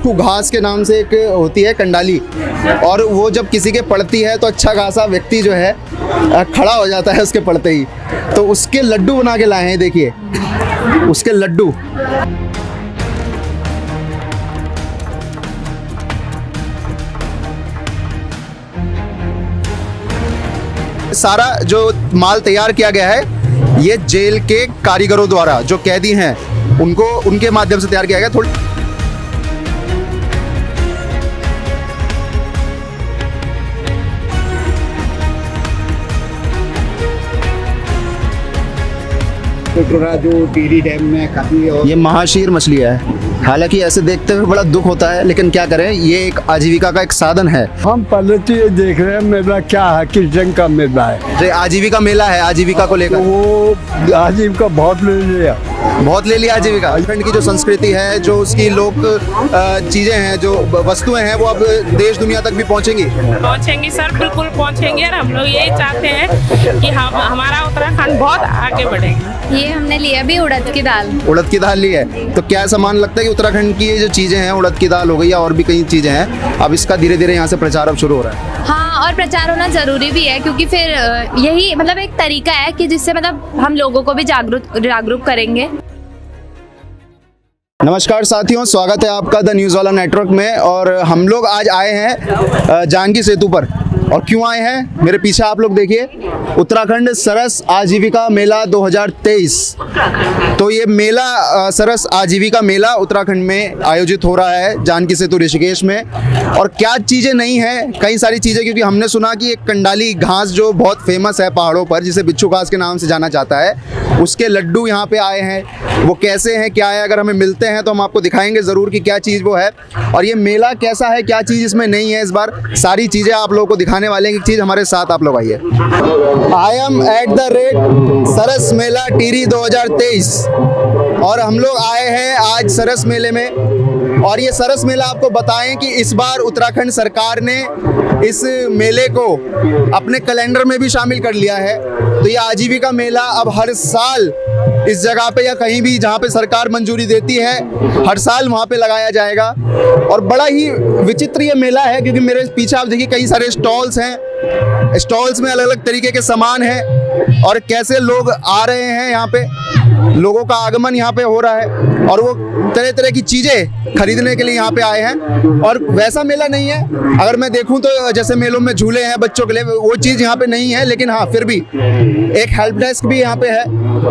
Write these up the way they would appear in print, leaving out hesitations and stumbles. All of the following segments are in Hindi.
बिच्छू घास के नाम से एक होती है कंडाली, और वो जब किसी के पड़ती है तो अच्छा खासा व्यक्ति जो है खड़ा हो जाता है उसके पड़ते ही। तो उसके लड्डू बना के लाए हैं, देखिए उसके लड्डू। सारा जो माल तैयार किया गया है ये जेल के कारीगरों द्वारा, जो कैदी हैं उनको उनके माध्यम से तैयार किया गया। थोड़ी जो टिहरी डैम में काफी, और ये महाशीर मछली है। हालांकि ऐसे देखते हुए बड़ा दुख होता है, लेकिन क्या करें, ये एक आजीविका का एक साधन है। हम पहले तो ये देख रहे हैं मेला क्या है, किस रंग का मेला है। ये आजीविका मेला है, आजीविका को तो लेकर वो आजीविका बहुत ले लिया, बहुत ले लिया आजीविका। उत्तराखंड की जो संस्कृति है, जो उसकी लोक चीजें हैं, जो वस्तुएं हैं, वो अब देश दुनिया तक भी पहुंचेंगी सर, बिल्कुल पहुंचेंगे। और हम लोग यही चाहते हैं कि हम हमारा उत्तराखंड बहुत आगे बढ़ेगा। ये हमने लिया भी उड़द की दाल। उड़द की दाल ली है, तो क्या सामान लगता है कि उत्तराखंड की ये जो चीजें हैं, उड़द की दाल हो गई या और भी कई चीजें हैं, अब इसका धीरे धीरे यहाँ से प्रचार अब शुरू हो रहा है। हाँ, और प्रचार होना जरूरी भी है, क्योंकि फिर यही मतलब एक तरीका है कि जिससे मतलब हम लोगों को भी जागरूक करेंगे। नमस्कार साथियों, स्वागत है आपका द न्यूज़ वाला नेटवर्क में। और हम लोग आज आए हैं जानकी सेतु पर। और क्यों आए हैं, मेरे पीछे आप लोग देखिए, उत्तराखंड सरस आजीविका मेला 2023। तो ये मेला सरस आजीविका मेला उत्तराखंड में आयोजित हो रहा है जानकी सेतु ऋषिकेश में। और क्या चीज़ें नहीं हैं, कई सारी चीज़ें, क्योंकि हमने सुना कि एक कंडाली घास जो बहुत फेमस है पहाड़ों पर, जिसे बिच्छू घास के नाम से जाना जाता है, उसके लड्डू यहाँ पे आए हैं। वो कैसे हैं, क्या है, अगर हमें मिलते हैं तो हम आपको दिखाएंगे ज़रूर कि क्या चीज़ वो है, और ये मेला कैसा है, क्या चीज़ इसमें नहीं है। इस बार सारी चीज़ें आप लोगों को दिखाने वाले हैं। एक चीज़ हमारे साथ आप लोग आइए। I am at the great Saras Mela Tehri 2023, और हम लोग आए हैं आज सरस मेले में। और ये सरस मेला आपको बताएं कि इस बार उत्तराखंड सरकार ने इस मेले को अपने कैलेंडर में भी शामिल कर लिया है। तो ये आजीविका मेला अब हर साल इस जगह पे या कहीं भी जहाँ पे सरकार मंजूरी देती है, हर साल वहाँ पे लगाया जाएगा। और बड़ा ही विचित्र ये मेला है, क्योंकि मेरे पीछे आप देखिए कई सारे स्टॉल्स हैं, स्टॉल्स में अलग अलग तरीके के सामान हैं, और कैसे लोग आ रहे हैं, यहाँ पे लोगों का आगमन यहाँ पे हो रहा है, और वो तरह तरह की चीज़ें खरीदने के लिए यहाँ पे आए हैं। और वैसा मेला नहीं है, अगर मैं देखूँ तो जैसे मेलों में झूले हैं बच्चों के लिए, वो चीज़ यहाँ पे नहीं है। लेकिन हाँ, फिर भी एक हेल्प डेस्क भी यहाँ पे है,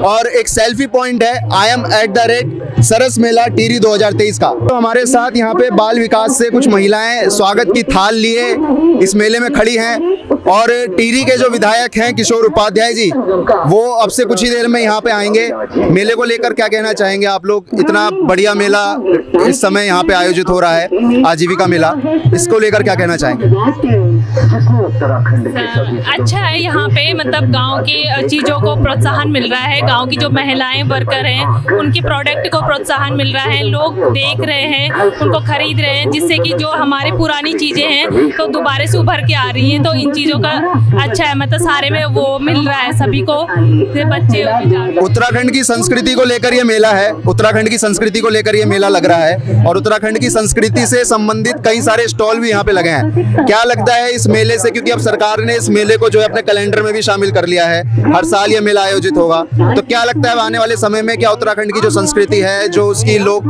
और एक सेल्फी पॉइंट है। I am at the great Saras Mela Tehri 2023 का। तो हमारे साथ यहाँ पे बाल विकास से कुछ महिलाएं स्वागत की थाल लिए इस मेले में खड़ी हैं, और टिहरी के जो विधायक हैं किशोर उपाध्याय जी, वो अब से कुछ ही देर में यहाँ पे आएंगे। मेले को लेकर क्या कहना चाहेंगे आप लोग? इतना बढ़िया मेला इस समय यहाँ पे आयोजित हो रहा है, आजीविका मेला, इसको लेकर क्या कहना चाहेंगे? अच्छा है, यहाँ पे मतलब गांव की चीज़ों को प्रोत्साहन मिल रहा है। गांव की जो महिलाएं वर्कर हैं, उनकी प्रोडक्ट को प्रोत्साहन मिल रहा है। लोग देख रहे हैं, उनको खरीद रहे हैं, जिससे कि जो हमारी पुरानी चीज़ें हैं तो दोबारा से उभर के आ रही हैं। तो इन चीज़ों का अच्छा है, मतलब सारे में वो मिल रहा है सभी को, बच्चे। उत्तराखंड की संस्कृति को लेकर ये मेला है, उत्तराखंड की संस्कृति को लेकर ये मेला लग रहा है, और उत्तराखंड की संस्कृति से संबंधित कई सारे स्टॉल भी यहाँ पे लगे हैं। क्या लगता है इस मेले से, क्योंकि अब सरकार ने इस मेले को जो है अपने कैलेंडर में भी शामिल कर लिया है, हर साल ये मेला आयोजित होगा, तो क्या लगता है आने वाले समय में क्या उत्तराखंड की जो संस्कृति है, जो उसकी लोक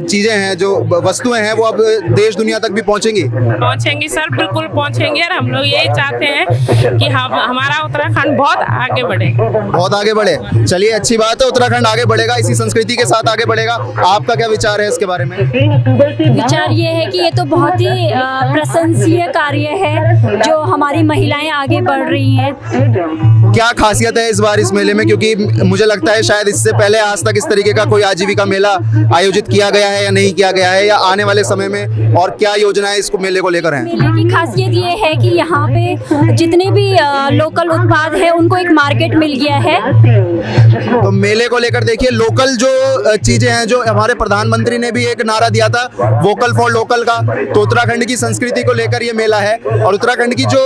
चीजें हैं, जो वस्तुएं हैं, वो अब देश दुनिया तक भी पहुंचेंगी सर, बिल्कुल पहुंचेंगे। और हम लोग यही चाहते हैं कि हम हमारा उत्तराखंड बहुत आगे बढ़े, बहुत आगे बढ़े। चलिए, अच्छी बात है, उत्तराखंड आगे बढ़ेगा, इसी संस्कृति के साथ आगे बढ़ेगा। आपका क्या विचार है इसके बारे में? विचार ये है कि ये तो बहुत ही प्रशंसनीय कार्य है जो हमारी महिलाएं आगे बढ़ रही हैं। क्या खासियत है इस बार इस मेले में, क्योंकि मुझे लगता है शायद इससे पहले आज तक इस तरीके का कोई आजीविका मेला आयोजित किया गया है या नहीं किया गया है, या आने वाले समय में, और क्या योजनाएं इस मेले को लेकर हैं? मेले की खासियत ये है कि यहाँ पे जितने भी लोकल उत्पाद हैं उनको एक मार्केट मिल गया है। तो मेले को लेकर देखिए लोकल जो चीजें हैं, जो हमारे प्रधानमंत्री ने भी एक नारा दिया था वोकल फॉर लोकल का, तो उत्तराखंड की संस्कृति को लेकर ये मेला है। और उत्तराखंड की जो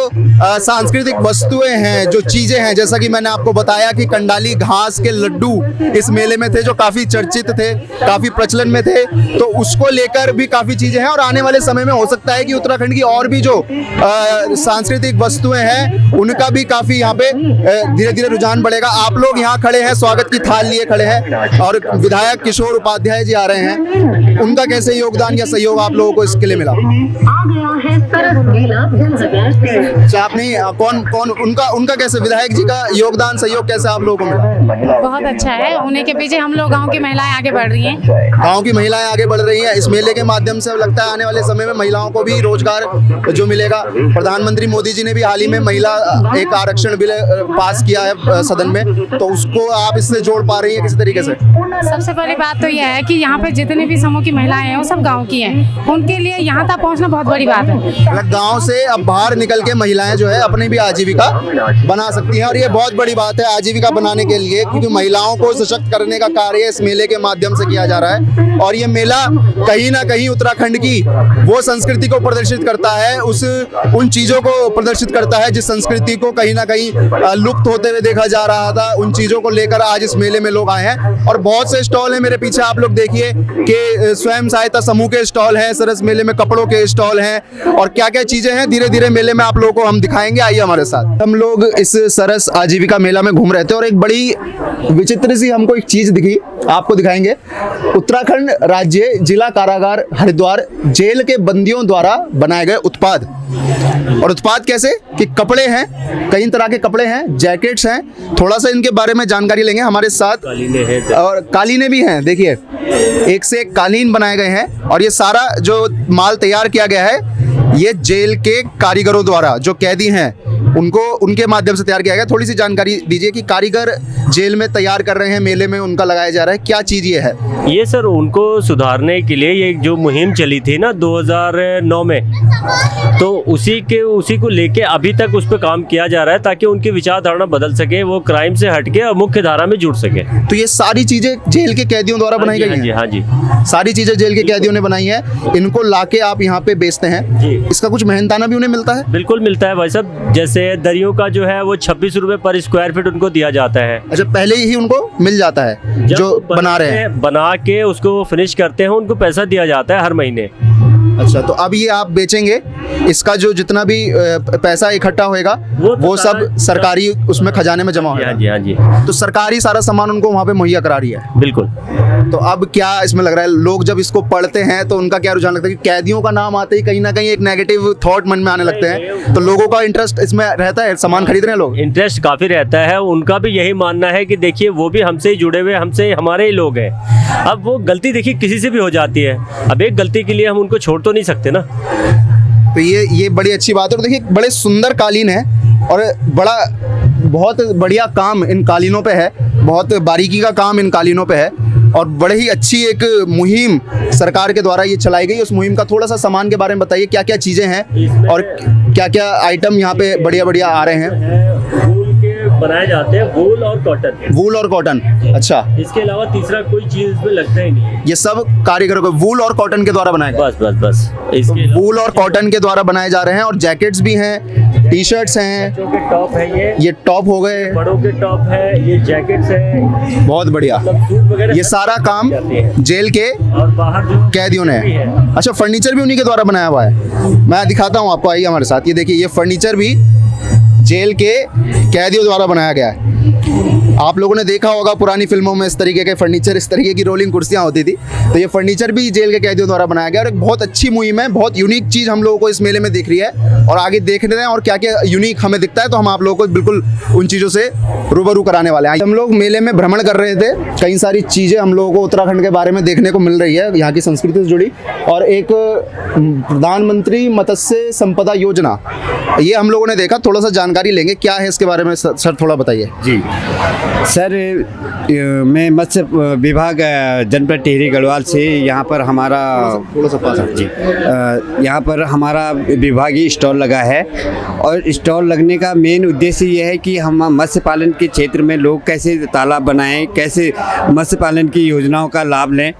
सांस्कृतिक वस्तुएं हैं, जो चीजें हैं, जैसा कि मैंने आपको बताया कि कंडाली घास के लड्डू इस मेले में थे जो काफी चर्चित थे, काफी प्रचलन में थे, तो उसको लेकर भी काफी चीजें हैं। और आने वाले समय में हो सकता है कि उत्तराखंड की और भी जो सांस्कृतिक वस्तुएं हैं उनका भी काफी यहाँ पे धीरे धीरे रुझान बढ़ेगा। आप लोग यहाँ खड़े हैं, स्वागत की थाल लिए खड़े हैं और विधायक किशोर उपाध्याय जी आ रहे हैं, उनका कैसे योगदान या सहयोग आप लोगों को इसके लिए मिला? अच्छा, आपने कौन उनका कैसे, विधायक जी का योगदान सहयोग कैसे आप लोगों को मिला? बहुत अच्छा है, उन्हीं के पीछे हम लोग गांव की महिलाएं आगे बढ़ रही हैं। गांव की महिलाएं आगे बढ़ रही हैं। इस मेले के माध्यम से लगता है आने वाले समय में महिलाओं को भी रोजगार जो मिलेगा। प्रधानमंत्री मोदी जी ने भी हाल ही में महिला एक आरक्षण बिल पास किया है सदन में, तो उसको आप इससे जोड़ पा रही है किसी तरीके से? सबसे पहली बात तो यह है कि यहाँ पे जितने भी समूह की महिलाएं हैं वो सब गांव की हैं, उनके लिए यहाँ तक पहुँचना बहुत बड़ी बात है। मतलब गांव से अब बाहर निकल के महिलाएं जो है अपनी भी आजीविका बना सकती हैं, और ये बहुत बड़ी बात है आजीविका बनाने के लिए, क्योंकि महिलाओं को सशक्त करने का कार्य इस मेले के माध्यम से किया जा रहा है। और ये मेला कहीं ना कहीं उत्तराखंड की वो संस्कृति को प्रदर्शित करता है, उन चीजों को प्रदर्शित करता है जिस संस्कृति को कहीं ना कहीं लुप्त होते हुए देखा जा रहा था। उन चीजों को लेकर आज इस मेले में लोग आए हैं और बहुत से स्टॉल हैं। मेरे पीछे आप लोग देखिए कि स्वयं सहायता समूह के स्टॉल हैं, सरस मेले में कपड़ों के स्टॉल हैं, और क्या क्या चीजें हैं धीरे धीरे मेले में आप लोगों को हम दिखाएंगे। आइए हमारे साथ। हम लोग इस सरस आजीविका मेला में घूम रहे थे और एक बड़ी विचित्र सी हमको एक चीज दिखी, आपको दिखाएंगे। उत्तराखंड राज्य जिला कारागार हरिद्वार जेल के बंदियों द्वारा बनाए गए उत्पाद, और उत्पाद कैसे कि कपड़े हैं, कई तरह के कपड़े हैं, जैकेट्स हैं, थोड़ा सा इनके बारे में जानकारी लेंगे हमारे साथ। और कालीने भी हैं, देखिए एक से एक कालीन बनाए गए हैं, और ये सारा जो माल तैयार किया गया है ये जेल के कारीगरों द्वारा, जो कैदी हैं उनके माध्यम से तैयार किया गया। थोड़ी सी जानकारी दीजिए कि कारीगर जेल में तैयार कर रहे हैं, मेले में उनका लगाया जा रहा है, क्या चीज़ ये है? ये सर उनको सुधारने के लिए ये जो मुहिम चली थी ना 2009 में, तो उसी को लेके अभी तक उस पर काम किया जा रहा है ताकि उनकी विचारधारा बदल सके, वो क्राइम से हटके और मुख्य धारा में जुड़ सके। तो ये सारी चीज़ें जेल के कैदियों द्वारा बनाई गई हैं? हाँ जी, सारी चीज़ें जेल के कैदियों ने बनाई है, इनको लाके आप यहाँ पे बेचते हैं जी। इसका कुछ मेहनताना भी उन्हें मिलता है? बिल्कुल मिलता है भाई साहब। जैसे दरियों का जो है वो 26 रुपए पर स्क्वायर फीट उनको दिया जाता है। अच्छा, पहले ही उनको मिल जाता है जो बना रहे हैं? बना के उसको फिनिश करते हैं, उनको पैसा दिया जाता है हर महीने। अच्छा, तो अब ये आप बेचेंगे, इसका जो जितना भी पैसा इकट्ठा होएगा वो सब सरकारी उसमें खजाने में जमा होगा? हाँ जी, हाँ जी। तो सरकारी सारा सामान उनको वहाँ पे मुहैया करा रही है? बिल्कुल। तो अब क्या इसमें लग रहा है, लोग जब इसको पढ़ते हैं तो उनका क्या रुझान लगता है कि कैदियों का नाम आते ही कहीं ना कहीं एक नेगेटिव थॉट मन में आने लगते हैं, तो लोगों का इंटरेस्ट इसमें रहता है, सामान खरीद रहे हैं लोग? इंटरेस्ट काफ़ी रहता है, उनका भी यही मानना है कि देखिए वो भी हमसे ही जुड़े हुए, हमसे हमारे ही लोग हैं। अब वो गलती देखिए किसी से भी हो जाती है, अब एक गलती के लिए हम उनको छोड़ तो नहीं सकते ना। तो ये बड़ी अच्छी बात है। और देखिए बड़े सुंदर कालीन है और बहुत बढ़िया काम इन कालीनों पे है, बहुत बारीकी का काम इन कालीनों पे है, और बड़े ही अच्छी एक मुहिम सरकार के द्वारा ये चलाई गई। उस मुहिम का थोड़ा सा सामान के बारे में बताइए, क्या क्या चीज़ें हैं और क्या क्या आइटम यहाँ पे बढ़िया बढ़िया आ रहे हैं? बनाए जाते हैं वूल और कॉटन। वूल और कॉटन, अच्छा। इसके अलावा तीसरा कोई चीज इसमें लगता ही नहीं है। ये सब कारीगरों को वूल और कॉटन के द्वारा बनाए गए? बस इसके वूल और कॉटन के द्वारा बनाए जा रहे हैं, और जैकेट्स भी हैं, टी शर्ट्स हैं, टॉप है, ये टॉप हो गए, बड़ों के टॉप है, ये जैकेट्स है, बहुत बढ़िया। ये सारा काम जेल के और बाहर जो कैदियों ने। अच्छा, फर्नीचर भी उन्हीं के द्वारा बनाया हुआ है? मैं दिखाता हूँ आपको, आइए हमारे साथ। ये देखिए, ये फर्नीचर भी जेल के कैदियों द्वारा बनाया गया है। आप लोगों ने देखा होगा पुरानी फिल्मों में इस तरीके के फर्नीचर, इस तरीके की रोलिंग कुर्सियां होती थी, तो ये फर्नीचर भी जेल के कैदियों द्वारा बनाया गया। और एक बहुत अच्छी मुहिम है, बहुत यूनिक चीज़ हम लोगों को इस मेले में दिख रही है, और आगे देख रहे हैं और क्या क्या यूनिक हमें दिखता है, तो हम आप लोगों को बिल्कुल उन चीज़ों से रूबरू कराने वाले हैं। हम लोग मेले में भ्रमण कर रहे थे, कई सारी चीज़ें हम लोगों को उत्तराखंड के बारे में देखने को मिल रही है, यहाँ की संस्कृति से जुड़ी, और एक प्रधानमंत्री मत्स्य संपदा योजना, ये हम लोगों ने देखा। थोड़ा सा जानकारी लेंगे क्या है इसके बारे में, सर थोड़ा बताइए। जी, सर मैं मत्स्य विभाग जनपद टिहरी गढ़वाल से यहाँ पर हमारा थोड़ा सा पास जी यहाँ पर हमारा विभागीय स्टॉल लगा है और स्टॉल लगने का मेन उद्देश्य ये है कि हम मत्स्य पालन के क्षेत्र में लोग कैसे तालाब बनाएं, कैसे मत्स्य पालन की योजनाओं का लाभ लें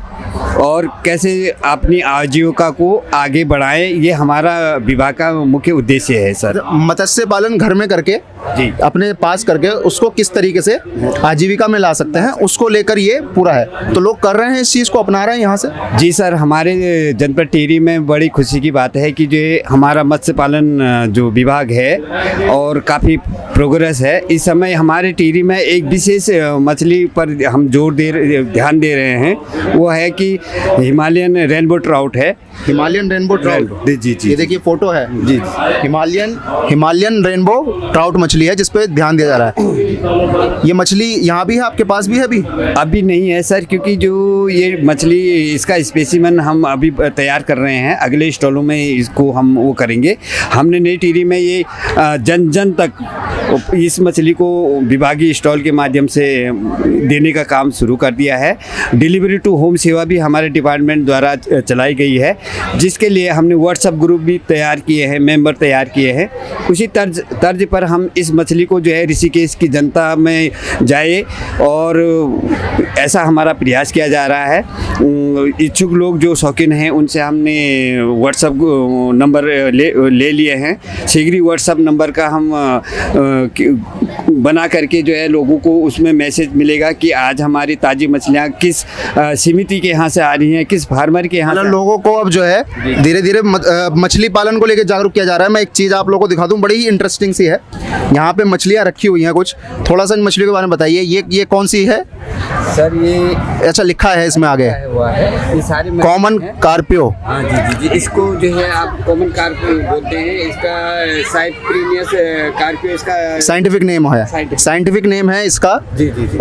और कैसे अपनी आजीविका को आगे बढ़ाएं, ये हमारा विभाग का मुख्य उद्देश्य है सर। मत्स्य पालन घर में करके जी अपने पास करके उसको किस तरीके से आजीविका में ला सकते हैं, उसको लेकर ये पूरा है। तो लोग कर रहे हैं, इस चीज़ को अपना रहे हैं यहाँ से। जी सर, हमारे जनपद टिहरी में बड़ी खुशी की बात है कि जो हमारा मत्स्य पालन जो विभाग है और काफ़ी प्रोग्रेस है। इस समय हमारे टिहरी में एक विशेष मछली पर हम ध्यान दे रहे हैं, वो है कि हिमालयन रेनबो ट्राउट है। हिमालयन रेनबो ट्राउट, जी जी, ये देखिए फोटो है जी। हिमालयन रेनबो ट्राउट मछली है जिस पे ध्यान दिया जा रहा है। ये मछली यहाँ भी है, आपके पास भी है? अभी नहीं है सर, क्योंकि जो ये मछली इसका स्पेसिमन हम अभी तैयार कर रहे हैं, अगले स्टॉलों में इसको हम वो करेंगे। हमने नई टिहरी में ये जन जन तक इस मछली को विभागीय स्टॉल के माध्यम से देने का काम शुरू कर दिया है। डिलीवरी टू होम सेवा भी हमारे डिपार्टमेंट द्वारा चलाई गई है, जिसके लिए हमने व्हाट्सएप ग्रुप भी तैयार किए हैं, मेंबर तैयार किए हैं। उसी तर्ज पर हम इस मछली को जो है ऋषिकेश की जनता में जाए और ऐसा हमारा प्रयास किया जा रहा है। इच्छुक लोग जो शौकीन हैं उनसे हमने व्हाट्सएप नंबर ले लिए हैं। शीघ्र ही व्हाट्सएप नंबर का हम बना करके जो है लोगों को उसमें मैसेज मिलेगा कि आज हमारी ताज़ी मछलियाँ किस समिति के यहाँ से आ रही हैं, किस फार्मर के यहाँ से। लोगों को अब जो है धीरे धीरे मछली पालन को लेकर जागरूक किया जा रहा है। मैं एक चीज़ आप लोगों को दिखा दूं, बड़ी ही इंटरेस्टिंग सी है। यहाँ पे मछलियाँ रखी हुई हैं कुछ, थोड़ा सा इन मछलियों के बारे में बताइए। ये कौन सी है सर? ये अच्छा लिखा है इसमें आगे, ये सारे कॉमन कार्पियो। हाँ जी जी, इसको जो है आप कॉमन कार्पियो बोलते हैं। इसका साइप्रिनियस कार्पियो इसका साइंटिफिक नेम है, साइंटिफिक नेम है इसका जी जी जी।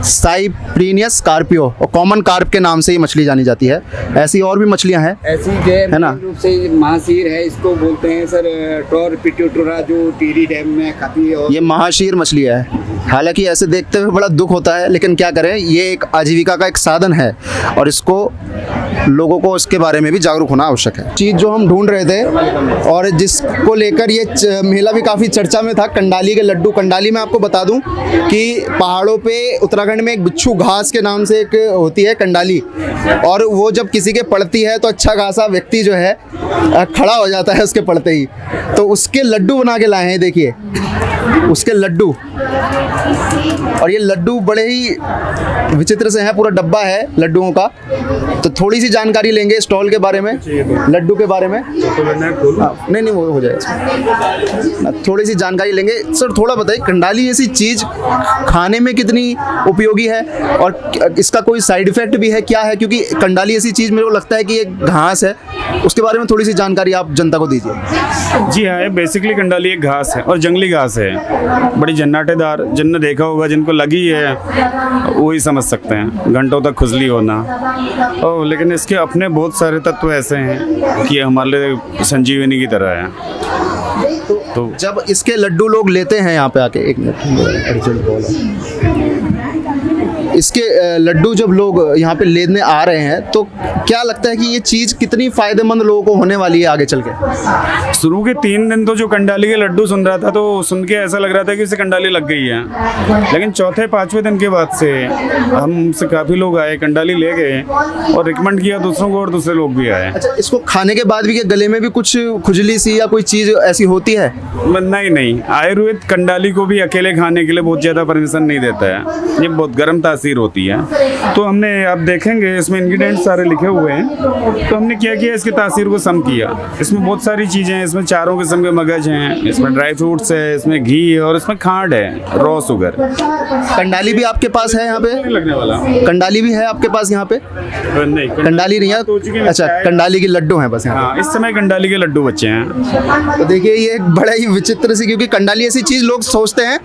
साइप्रिनियस कार्पियो, और कॉमन कार्प के नाम से ये मछली जानी जाती है। ऐसी और भी मछलियाँ हैं ऐसी जो है ना, रूप से महाशीर है, इसको बोलते हैं सर टोर पिट्यूटोरा, जो टिहरी डैम में काफ़ी। और ये महाशीर मछली है। हालांकि ऐसे देखते हुए बड़ा दुख होता है, लेकिन क्या करें, ये एक आजीविका का एक साधन है और इसको लोगों को इसके बारे में भी जागरूक होना आवश्यक है। चीज़ जो हम ढूंढ रहे थे और जिसको लेकर ये मेला भी काफ़ी चर्चा में था, कंडाली के लड्डू। कंडाली में आपको बता दूं कि पहाड़ों पे उत्तराखंड में एक बिच्छू घास के नाम से एक होती है कंडाली, और वो जब किसी के पड़ती है तो अच्छा खासा व्यक्ति जो है खड़ा हो जाता है उसके पड़ते ही। तो उसके लड्डू बना के लाए हैं, देखिए उसके लड्डू। और ये लड्डू बड़े ही विचित्र से हैं, पूरा डब्बा है लड्डुओं का। तो थोड़ी सी जानकारी लेंगे स्टॉल के बारे में, लड्डू के बारे में। नहीं वो हो जाएगा, थोड़ी सी जानकारी लेंगे। सर थोड़ा बताइए, कंडाली ऐसी चीज़ खाने में कितनी उपयोगी है और इसका कोई साइड इफेक्ट भी है, क्या है? क्योंकि कंडाली ऐसी चीज़ मेरे को लगता है कि ये घास है, उसके बारे में थोड़ी सी जानकारी आप जनता को दीजिए। जी हाँ, बेसिकली कंडाली एक घास है और जंगली घास है, बड़ी जन्नाटेदार। जिनने देखा होगा, जिनको लगी है वही समझ सकते हैं, घंटों तक खुजली होना। और लेकिन इसके अपने बहुत सारे तत्व ऐसे हैं कि हमारे लिए संजीवनी की तरह है। तो जब इसके लड्डू लोग लेते हैं यहाँ पे आके, एक मिनट, इसके लड्डू जब लोग यहाँ पे लेने आ रहे हैं तो क्या लगता है कि ये चीज़ कितनी फ़ायदेमंद लोगों को होने वाली है आगे चल के? शुरू के 3 दिन तो जो कंडाली के लड्डू सुन रहा था, तो सुन के ऐसा लग रहा था कि इसे कंडाली लग गई है। लेकिन चौथे 5वें दिन के बाद से हमसे काफ़ी लोग आए, कंडाली ले गए और रिकमेंड किया दूसरों को, और दूसरे लोग भी आए। अच्छा, इसको खाने के बाद भी क्या गले में भी कुछ खुजली सी या कोई चीज़ ऐसी होती है? नहीं, आयुर्वेद कंडाली को भी अकेले खाने के लिए बहुत ज़्यादा परमिशन नहीं देता है। ये बहुत गर्म तासीर होती है। तो हमने, आप देखेंगे इसमें इंग्रेडिएंट्स सारे लिखे हुए हैं, तो हमने क्या किया, इसकी तासीर को कम किया। इसमें बहुत सारी चीज़ें हैं, इसमें 4 किस्म के मगज हैं, इसमें ड्राई फ्रूट्स है, इसमें घी है और इसमें खांड है, रॉ शुगर। कंडाली भी आपके पास है यहाँ पे? लगने वाला कंडाली भी है आपके पास यहाँ पे? नहीं, कंडाली नहीं है। अच्छा, कंडाली के लड्डू हैं बस यहाँ? हाँ, इस समय कंडाली के लड्डू बच्चे हैं। तो देखिए ये एक बड़ा ही विचित्र सी, क्योंकि कंडाली ऐसी चीज़ लोग सोचते हैं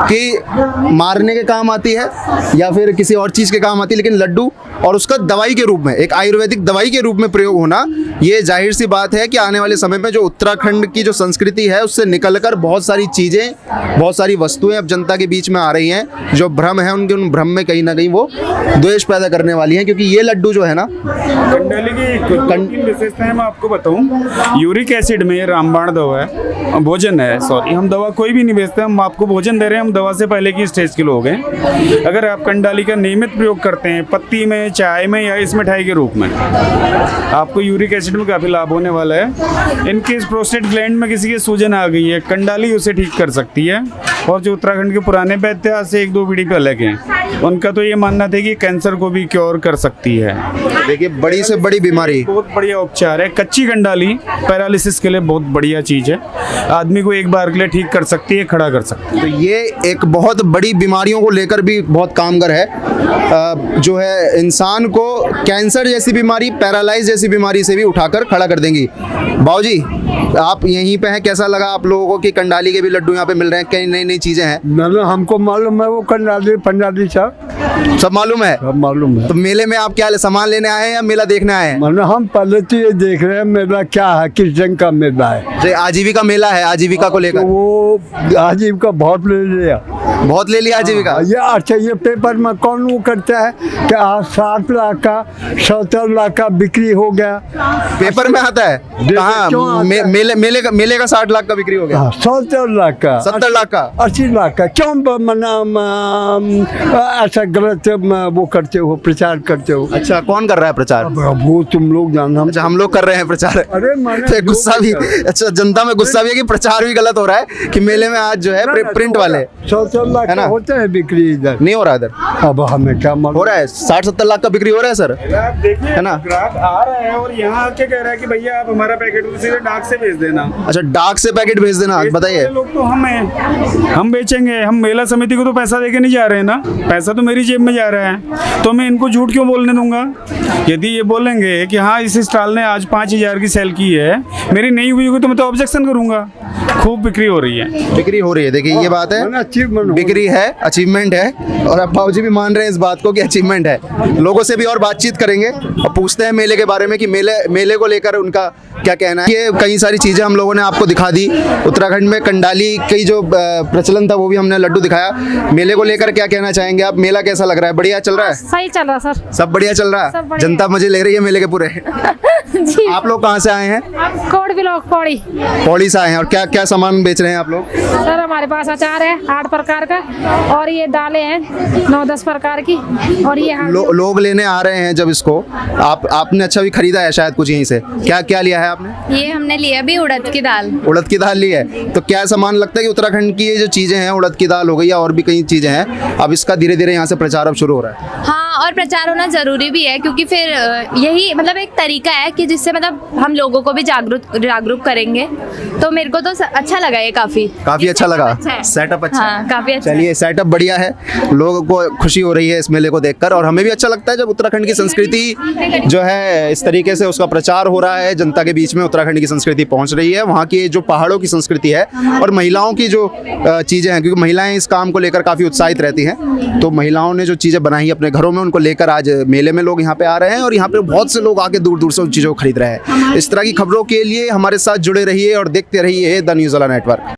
कि मारने के काम आती है या फिर फिर किसी और चीज़ के काम आती है, लेकिन लड्डू और उसका दवाई के रूप में, एक आयुर्वेदिक दवाई के रूप में प्रयोग होना, ये जाहिर सी बात है कि आने वाले समय में जो उत्तराखंड की जो संस्कृति है उससे निकलकर बहुत सारी चीज़ें, बहुत सारी वस्तुएं अब जनता के बीच में आ रही हैं, जो भ्रम है उनके उन भ्रम में कहीं ना कहीं वो द्वेष पैदा करने वाली हैं। क्योंकि ये लड्डू जो है ना, कंडाली की तीन विशेषताएं मैं आपको बताऊं। यूरिक एसिड में रामबाण दवा है, भोजन है, सॉरी, हम दवा कोई भी नहीं बेचते, हम आपको भोजन दे रहे हैं, हम दवा से पहले की स्टेज के लोग हैं। अगर आप कंडाली का नियमित प्रयोग करते हैं पत्ती में, चाय में या इस मिठाई के रूप में, आपको यूरिक एसिड में काफ़ी लाभ होने वाला है। इनके प्रोस्टेट ग्लैंड में किसी की सूजन आ गई है, कंडाली उसे ठीक कर सकती है। और जो उत्तराखंड के पुराने वैद्य आज से 1-2 पीढ़ी पहले के हैं, उनका तो ये मानना था कि कैंसर को भी क्योर कर सकती है। देखिए बड़ी से बड़ी बीमारी, बहुत बढ़िया उपचार है। कच्ची कंडाली पैरालिसिस के लिए बहुत बढ़िया चीज़ है, आदमी को एक बार के लिए ठीक कर सकती है, खड़ा कर सकती है। तो ये एक बहुत बड़ी बीमारियों को लेकर भी बहुत कामगर है। जो है इंसान को कैंसर जैसी बीमारी, पैरालाइज जैसी बीमारी से भी उठाकर खड़ा कर देंगी। बाबूजी आप यहीं पे हैं, कैसा लगा आप लोगों को कि कंडाली के भी लड्डू यहाँ पे मिल रहे हैं, कई नई नई चीजें हैं? मैंने हमको मालूम है वो कंडाली पंडाली साहब सब मालूम है? सब मालूम है। तो मेले में आप क्या सामान लेने आए हैं या मेला देखने आए हैं? मैंने हम पहले तो ये देख रहे हैं मेला क्या है, किस रंग का मेला है। जो आजीविका मेला है, आजीविका को तो लेकर वो आजीविका बहुत ले लिया, बहुत ले लिया आजीविका। ये अच्छा, ये पेपर में कौन वो करता है कि आज 7 लाख का 70 लाख का बिक्री हो गया, पेपर में आता है? कहाँ? क्यों आता है? मेले का 60 लाख का बिक्री हो गया, 70 लाख का, 70 लाख का, 80 लाख का। क्यों ऐसा गलत वो करते हो, प्रचार करते हो? अच्छा कौन कर रहा है प्रचार? अब वो तुम लोग जानना। अच्छा हम लोग कर रहे हैं प्रचार। अरे मैंने तो गुस्सा भी, अच्छा जनता में गुस्सा भी है कि प्रचार भी गलत हो रहा है कि मेले में आज जो है प्रिंट वाले 70 लाख है ना? का होते हैं बिक्री इधर, नहीं हो रहा इधर। अब हमें क्या मालूम हो रहा है 60-70 लाख का बिक्री हो रहा है सर, आप देखिए है ना? ग्राहक आ रहा है और यहाँ आके कह रहा है कि भैया आप हमारा पैकेट सीधे डाक से भेज देना। अच्छा डाक से पैकेट भेज देना, बताइए। लोग तो हम बेचेंगे, हम मेला समिति को तो पैसा देके नहीं जा रहे हैं ना, पैसा तो मेरी जेब में जा रहा है, तो मैं इनको झूठ क्यों बोलने दूंगा? यदि ये बोलेंगे कि हाँ इस स्टॉल ने आज 5000 की सेल की है, मेरी नहीं हुई होगी तो मैं तो ऑब्जेक्शन करूंगा। खूब बिक्री हो रही है, बिक्री हो रही है। देखिए ये बात है, बिक्री है, अचीवमेंट है, और अब बाबूजी भी मान रहे हैं इस बात को कि अचीवमेंट है। लोगों से भी और बातचीत करेंगे और पूछते हैं मेले के बारे में कि मेले को लेकर उनका क्या कहना है। ये कई सारी चीज़ें हम लोगों ने आपको दिखा दी। उत्तराखंड में कंडाली की जो प्रचलन था वो भी हमने लड्डू दिखाया। मेले को लेकर क्या कहना चाहेंगे आप? मेला कैसा लग रहा है? बढ़िया चल रहा है? सही चल रहा सर। सब बढ़िया चल रहा है, जनता मजे ले रही है मेले के पूरे। जी। आप लोग कहाँ से आए हैं? कोड भी लोग पौड़ी पौड़ी से आए हैं। और क्या क्या सामान बेच रहे हैं आप लोग? सर हमारे पास अचार है 8 प्रकार का, और ये दालें हैं 9-10 प्रकार की, और ये लोग लेने आ रहे हैं जब इसको, आपने अच्छा भी खरीदा है शायद कुछ यहीं से। क्या क्या लिया है आपने? ये हमने लिया भी उड़द की दाल। उड़द की दाल ली है। तो क्या सामान लगता है कि उत्तराखंड की ये जो चीज़ें हैं, उड़द की दाल हो गई या और भी कई चीज़ें हैं, अब इसका धीरे धीरे यहाँ से प्रचार अब शुरू हो रहा है? हाँ, और प्रचार होना ज़रूरी भी है, क्योंकि फिर यही मतलब एक तरीका है कि जिससे मतलब हम लोगों को भी जागरूक करेंगे। तो मेरे को तो अच्छा लगा ये काफ़ी अच्छा लगा। है। सेटअप अच्छा है। हाँ, काफ़ी अच्छा। चलिए सेटअप बढ़िया है, लोगों को खुशी हो रही है इस मेले को देखकर, और हमें भी अच्छा लगता है जब उत्तराखंड की संस्कृति जो है इस तरीके से उसका प्रचार हो रहा है, जनता के बीच में उत्तराखंड की संस्कृति पहुंच रही है। वहाँ की जो पहाड़ों की संस्कृति है और महिलाओं की जो चीज़ें हैं, क्योंकि महिलाएं इस काम को लेकर काफ़ी उत्साहित रहती हैं, तो महिलाओं ने जो चीज़ें बनाई अपने घरों में उनको लेकर आज मेले में लोग यहाँ पे आ रहे हैं, और यहाँ पे बहुत से लोग आके दूर दूर से उन चीज़ों को खरीद रहे हैं। इस तरह की खबरों के लिए हमारे साथ जुड़े रहिए और देखते रहिए द न्यूज़ वाला नेटवर्क।